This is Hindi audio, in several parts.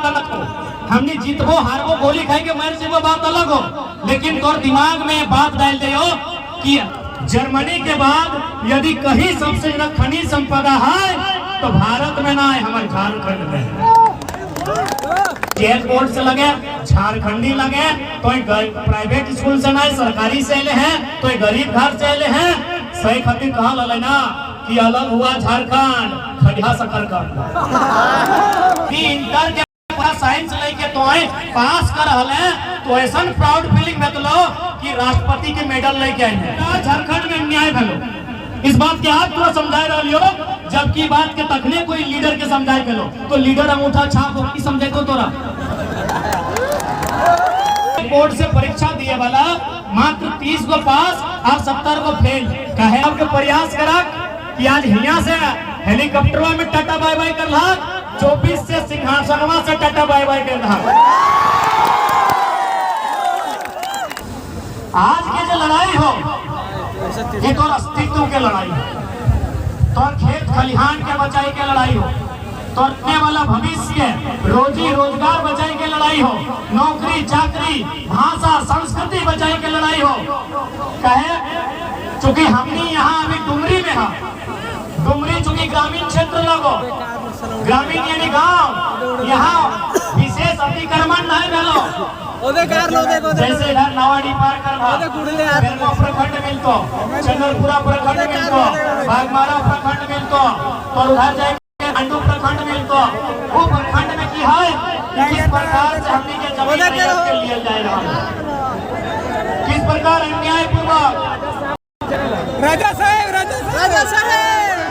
गलत हो। हमने जीतबो हारबो गोली खाई के मर जेबो बात अलग हो, लेकिन तोर दिमाग में बात डाल दे हो कि जर्मनी के बाद यदि कहीं सबसे ज्यादा खनिज संपदा है तो भारत में ना है, हमारे झारखंड में है। जेल बोर्ड से लगे, झारखंडी लगे, तो प्राइवेट स्कूल से ना सरकारी से ले हैं, तो गरीब घर से ले हैं। सही खातिर कहा लले ना कि अलग हुआ झारखंड खड़िया सकर का कि इंटर के साइंस लेके तो पास कर हले तो ऐसा प्राउड फीलिंग में तो लो कि राष्ट्रपति के मेडल लेके आए हैं। झारखंड में न्याय भलो इस बात के आप थोड़ा समझाए रही हो, जबकि बात के तकने कोई लीडर के समझाए पेलो तो लीडर अंगूठा छाप हो की समझे तो तोरा बोर्ड से परीक्षा दिए वाला मात्र 30 को पास और 70 को फेल कहे आपके प्रयास करा कि आज हिया से हेलीकॉप्टरवा में टाटा बाय बाय कर ला, 24 से सिंहासनवा से टाटा बाय बाय कर ला। आज की जो लड़ाई हो ये तो अस्तित्व के लड़ाई हो, तो खेत खलिहान के बचाई के लड़ाई हो, तो अपने वाला भविष्य रोजी रोजगार बचाई के लड़ाई हो, नौकरी चाकरी भाषा संस्कृति बचाई के लड़ाई हो। कहे चूंकि हमने यहाँ अभी डुमरी में है, डुमरी चूंकि ग्रामीण क्षेत्र लगो, ग्रामीण यानी गांव, यहाँ विशेष अतिक्रमण नहीं मिलो। जैसे इधर नवाडी पार कर प्रखंड मिलतो, चंद्रपुरा प्रखंड मिलतो, बागमारा प्रखंड मिलतो, और उधर जाए अंडू प्रखंड मिलतो। वो प्रखंड में की है किस प्रकार से हमने के जमीन के लिए जाए रहा, किस प्रकार अन्याय पूर्वक राजा साहब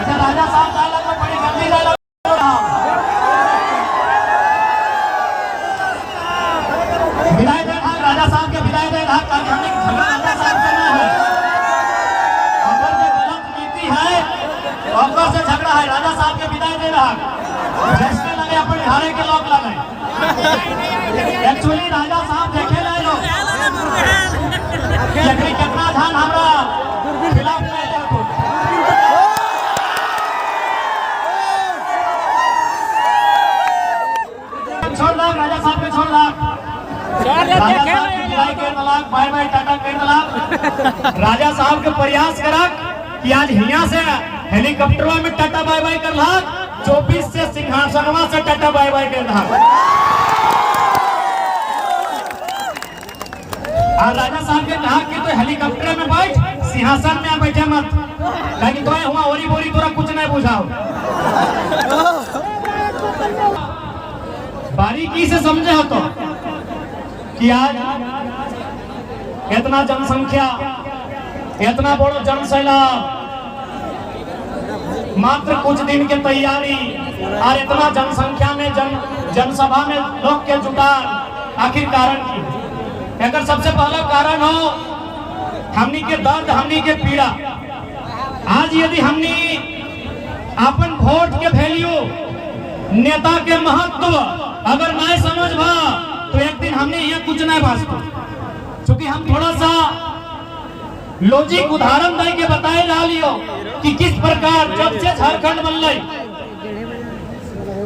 अच्छा राजा साहब डायलॉग में बड़ी गंदी डायलॉग विदाई दे राजा साहब के विदाई दे राजा साहब से ना है, अगर जो गलत नीति है अगर से झगड़ा है राजा साहब के विदाई दे रहा जैसे लगे अपने घरे के लोग लगे। एक्चुअली राजा साहब देखे ले लो कितना ध्यान हमारा खिलाफ छोड़ ला, राजा साहब के छोड़ ला, बाय बाय टाटा कर। राजा साहब के प्रयास करा कि आज हिया से हेलीकॉप्टरवा में टाटा बाय बाय कर ला, 24 से सिंहासनवा से टाटा बाय बाय कर ला। और राजा साहब के कहा कि तो हेलीकॉप्टर में बैठ, सिंहासन में बैठे मत, लेकिन तो हुआ ओरी बोरी तोरा कुछ नहीं बुझाओ। बारीकी से समझे हो तो कि आज इतना जनसंख्या, इतना बड़ा जनसैलाब, मात्र कुछ दिन के तैयारी और इतना जनसंख्या में जनसभा में लोग के जुटान, आखिर कारण की अगर सबसे पहला कारण हो हमनी के दर्द, हमनी के पीड़ा। आज यदि हमनी अपन वोट के वैल्यू, नेता के महत्व अगर नहीं समझ भा तो एक दिन हमने यहाँ कुछ नहीं भाजतो, क्योंकि हम थोड़ा सा लॉजिक उदाहरण दे के बताए रहा लियो कि किस प्रकार जब से झारखंड बनल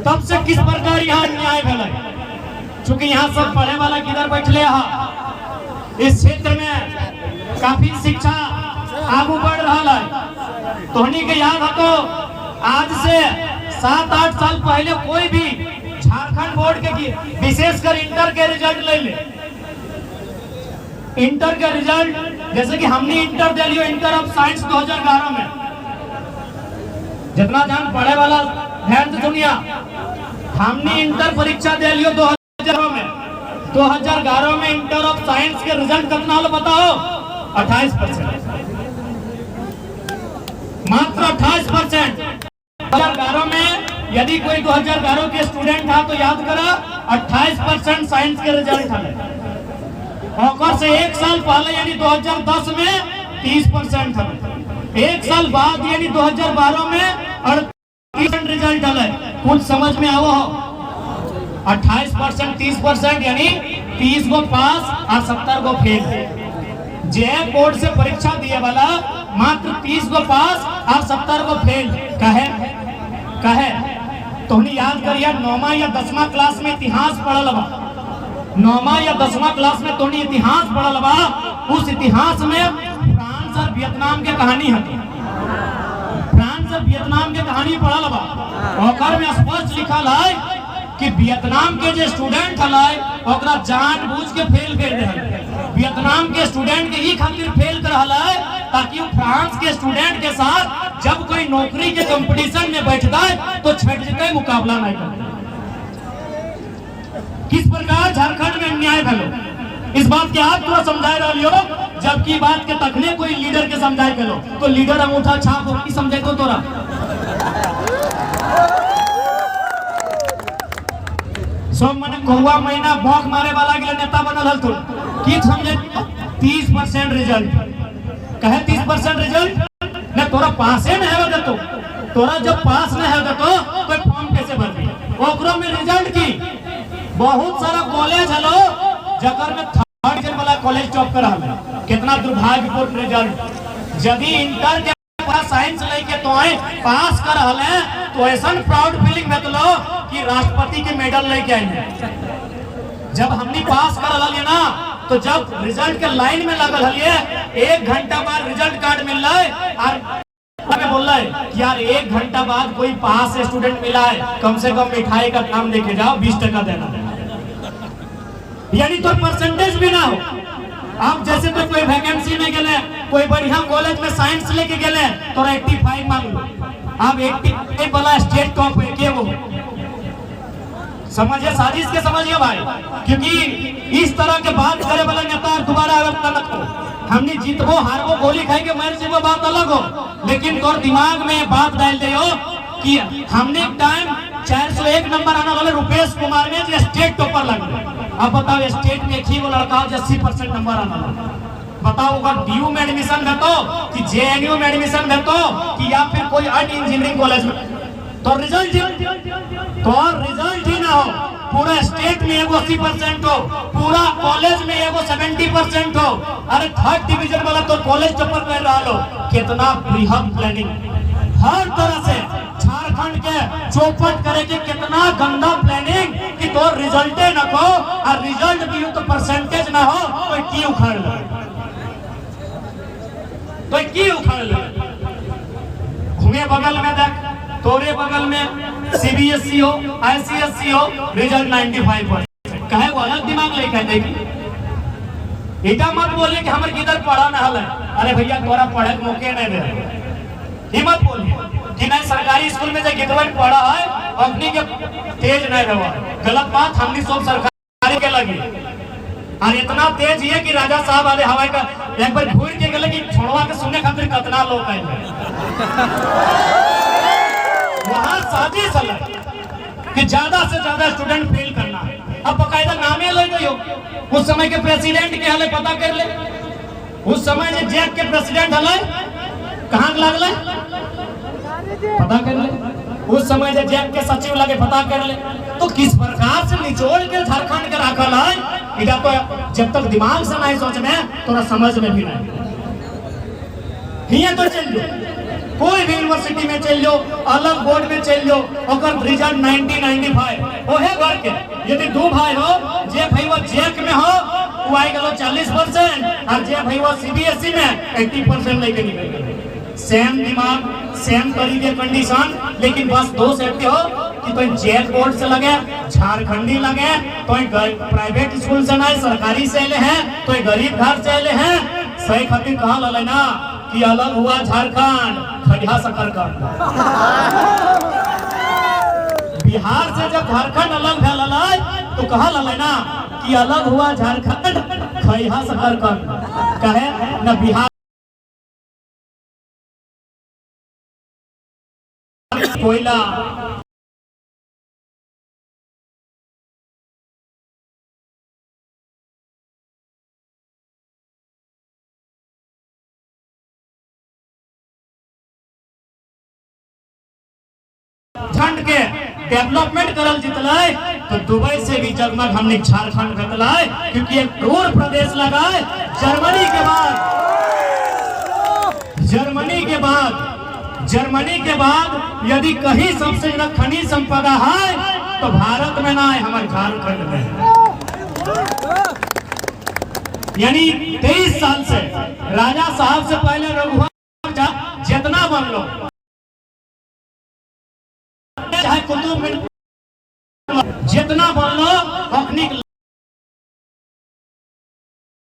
तब से किस प्रकार यहाँ न्याय भेल। चूंकि यहाँ सब पढ़े वाला किधर बैठले है, इस क्षेत्र में काफी शिक्षा आगू बढ़ रहा है। तोहनी के याद हो तो आज से 7-8 साल पहले कोई भी झारखंड बोर्ड के विशेषकर इंटर के रिजल्ट ले ले, इंटर के रिजल्ट जैसे कि हमने inter they Leo, inter of science 2011 में, जितना जान पढ़े वाला ध्यान से सुनिया, हमने इंटर परीक्षा दे लियो 2011 में। 2011 में इंटर ऑफ साइंस के रिजल्ट कितना हो बताओ? 28%, मात्र 28%। 2011 में यदि कोई 2011 के स्टूडेंट था तो याद करा 28% साइंस के रिजल्ट है। और से एक साल पहले यानी 2010 में 30% है, एक साल बाद यानी 2012 में 38% रिजल्ट है। कुछ समझ में आओ? 28%, 30% यानी 30 को पास और 70 को फेल। जे बोर्ड से परीक्षा दिए वाला मात्र 30 को पास और 70 को फेल। कहे तोहनी याद करिए 9वीं या 10वीं क्लास में इतिहास पढ़ल बा। 9वीं या 10वीं क्लास में तोहनी इतिहास पढ़ल बा। उस इतिहास में फ्रांस और वियतनाम के कहानी है। फ्रांस और वियतनाम के कहानी पढ़ल बा। ओकर में स्पष्ट लिखल है कि वियतनाम के जो स्टूडेंट हलाय ओकरा जानबूझ के फेल कर दे। वियतनाम के स्टूडेंट के ही खातिर फेल कर रहा है ताकि वो फ्रांस के स्टूडेंट के साथ जब कोई नौकरी के कंपटीशन में बैठता है तो छट जते मुकाबला नहीं करता। किस प्रकार झारखंड में अन्याय भलो इस बात के आप थोड़ा समझाए रही हो, जबकि बात के तकने कोई लीडर के समझाए गलो तो लीडर अंगूठा छाप हो समझे तो तोरा सब मने कौवा महीना भौंक मारे वाला के नेता बनल हल। तो की समझे 30% रिजल्ट कहे 30% रिजल्ट न तोरा पासे न है तो तोरा जब पास न है तो कोई फॉर्म कैसे भरबी। ओकरो में रिजल्ट की बहुत सारा कॉलेज हलो जकर में 3rd डिवीजन वाला कॉलेज टॉप कर रहा है। कितना दुर्भाग्यपूर्ण रिजल्ट। यदि इंटर के साइंस लेके तो पास कर रहा है तो ऐसा प्राउड फीलिंग बतलो कि राष्ट्रपति के मेडल लेके आए हैं। जब हमने पास कर रहा ना तो जब रिजल्ट के लाइन में लगल हलिए 1 घंटा बाद रिजल्ट कार्ड मिल रहा है और बोल रहा है कि यार 1 घंटा बाद कोई पास स्टूडेंट मिला है कम से कम मिठाई का दाम देके जाओ 20 टका देना। यानी तो परसेंटेज भी ना हो। आप जैसे तो कोई वैकेंसी में गए कोई बढ़िया कॉलेज में साइंस लेके गए तो 85 मांग लो। आप 85 वाला स्टेट टॉप है के वो समझिए साजिश के समझिए भाई, क्योंकि इस तरह के बात करे वाला नेता दोबारा गलत हो। हमने जीतबो हारबो गोली खाएंगे मर से वो बात अलग हो, लेकिन तोर दिमाग में बात डाल दे हो कि हमने एक टाइम 401 नंबर आने वाले रुपेश कुमार में जो स्टेट टॉपर लगे। अब बताओ स्टेट में एक ही वो लड़का हो जो 80% नंबर आना लगा। बताओ अगर डीयू में एडमिशन देतो कि जेएनयू में एडमिशन देतो कि या फिर कोई अन्य इंजीनियरिंग कॉलेज में तो रिजल्ट ही ना हो। पूरा स्टेट में एगो 80% हो, पूरा कॉलेज में एगो 70% हो। अरे 3rd डिवीजन वाला तो कॉलेज टॉपर कर रहा लो। कितना बृहद प्लानिंग हर तरह से झारखंड के चौपट करे के कितना गंदा प्लानिंग कि तो रिजल्टे न को और रिजल्ट भी हो तो परसेंटेज ना हो तो की उखाड़ ले तो की उखाड़ ले। घूमे बगल में देख तोरे बगल में सीबीएसई हो आईसीएसई हो रिजल्ट 95%। कहे वो अलग दिमाग लेके देगी। इतना मत बोलिए कि हमारे किधर पढ़ा ना हल। अरे भैया तोरा पढ़े के मौके नहीं दे। हिम्मत बोलिए कि नहीं सरकारी स्कूल में जो गिदवन पढ़ा है अपनी के तेज नहीं रहा। गलत बात हमने सब सरकारी के लगी और इतना तेज है कि राजा साहब आले हवाई का एक बार घूर के गले कि छोड़वा के सुनने खातिर कितना लोग आए वहां साजिश है कि ज्यादा से ज्यादा स्टूडेंट फेल करना। अब बकायदा नामे ले गई हो। उस समय के प्रेसिडेंट के हले पता कर ले। उस समय जो जैक के प्रेसिडेंट हले कहाँ लगले पता कर ले। उस समय जो जैक के सचिव लगे पता कर ले। तो किस प्रकार से निचोड़ के झारखंड के रखल है इधर तो जब तक दिमाग से नहीं सोच में थोड़ा समझ में भी नहीं हिया तो चल लो कोई भी यूनिवर्सिटी में चल लो अलग बोर्ड में चल लो और रिजल्ट 90-95 ओहे घर के यदि 2 भाई हो जे भाई वो जैक में हो वो आई गलो 40% और जे भाई वो सीबीएसई में 80% लेके निकल। सेम दिमाग सेम तरीके कंडीशन लेकिन बस 2 सेफ्टी हो कि तो जैक बोर्ड से लगे झारखंडी लगे तो प्राइवेट स्कूल से नहीं सरकारी से ले हैं तो गरीब घर से ले हैं। सही खातिर कहा लले ना कि अलग हुआ झारखंड खड़िया सकरकंद। बिहार से जब झारखंड अलग भेल तो कहा लले ना कि अलग हुआ झारखंड खड़िया सकरकंद। कहे न बिहार कोयला झारखंड के डेवलपमेंट करल जितलाय तो दुबई से भी जगमग हमने झारखंड भेजलाय क्योंकि एक दूर प्रदेश लगाए जर्मनी के बाद यदि कहीं सबसे ज्यादा खनिज संपदा है तो भारत में ना है, हमारे झारखंड में है। यानी 23 साल से राजा साहब से पहले रघुवर जितना बन लो, चाहे कुतुब जितना बन लो,